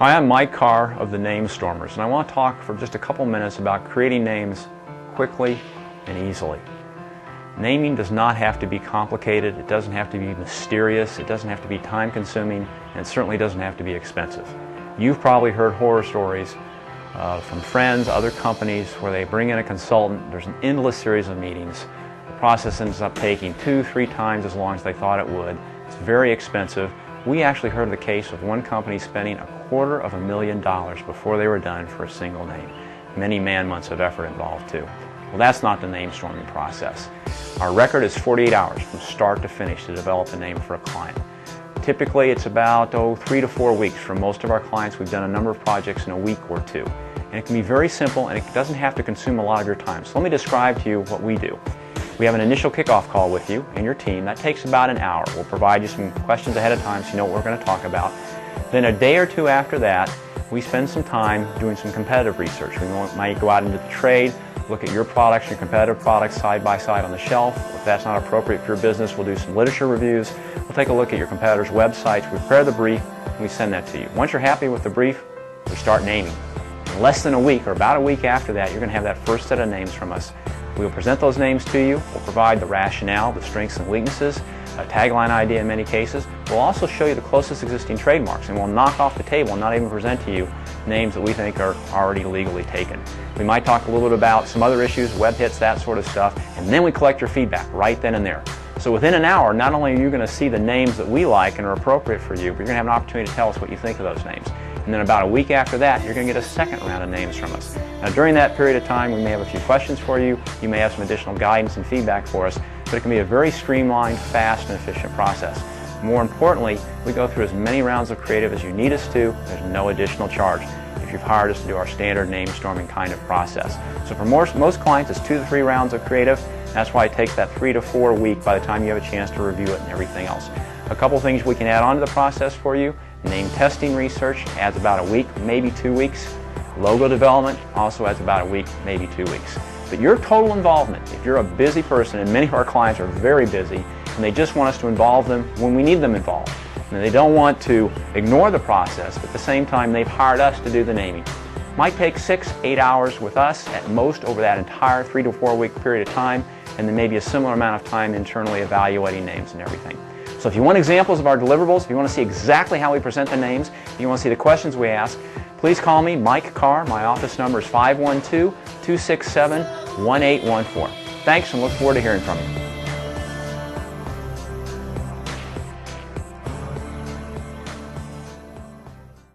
Hi, I'm Mike Carr of the NameStormers, and I want to talk for just a couple minutes about creating names quickly and easily. Naming does not have to be complicated, it doesn't have to be mysterious, it doesn't have to be time-consuming, and it certainly doesn't have to be expensive. You've probably heard horror stories from friends, other companies, where they bring in a consultant, there's an endless series of meetings. The process ends up taking 2-3 times as long as they thought it would. It's very expensive. We actually heard of the case of one company spending $250,000 before they were done for a single name. Many man-months of effort involved too. Well, that's not the name storming process. Our record is 48 hours from start to finish to develop a name for a client. Typically it's about 3 to 4 weeks. For most of our clients, we've done a number of projects in a week or two. And it can be very simple, and it doesn't have to consume a lot of your time. So let me describe to you what we do. We have an initial kickoff call with you and your team. That takes about an hour. We'll provide you some questions ahead of time so you know what we're going to talk about. Then a day or two after that, we spend some time doing some competitive research. We might go out into the trade, look at your products, your competitive products side by side on the shelf. If that's not appropriate for your business, we'll do some literature reviews. We'll take a look at your competitors' websites. We prepare the brief, and we send that to you. Once you're happy with the brief, we start naming. In less than a week, or about a week after that, you're going to have that first set of names from us. We'll present those names to you. We'll provide the rationale, the strengths and weaknesses, a tagline idea in many cases. We'll also show you the closest existing trademarks, and we'll knock off the table and not even present to you names that we think are already legally taken. We might talk a little bit about some other issues, web hits, that sort of stuff, and then we collect your feedback right then and there. So within an hour, not only are you going to see the names that we like and are appropriate for you, but you're going to have an opportunity to tell us what you think of those names. And then about a week after that, you're going to get a second round of names from us. Now during that period of time, we may have a few questions for you, you may have some additional guidance and feedback for us, but it can be a very streamlined, fast, and efficient process. More importantly, we go through as many rounds of creative as you need us to. There's no additional charge if you've hired us to do our standard name storming kind of process. So for most clients, it's 2 to 3 rounds of creative. That's why it takes that 3 to 4 week by the time you have a chance to review it and everything else. A couple things we can add on to the process for you. Name testing research adds about a week, maybe 2 weeks. Logo development also adds about a week, maybe 2 weeks. But your total involvement, if you're a busy person, and many of our clients are very busy, and they just want us to involve them when we need them involved. And they don't want to ignore the process, but at the same time they've hired us to do the naming. Might take 6-8 hours with us at most over that entire 3 to 4 week period of time, and then maybe a similar amount of time internally evaluating names and everything. So if you want examples of our deliverables, if you want to see exactly how we present the names, if you want to see the questions we ask, please call me, Mike Carr. My office number is 512-267-1814. Thanks, and look forward to hearing from you.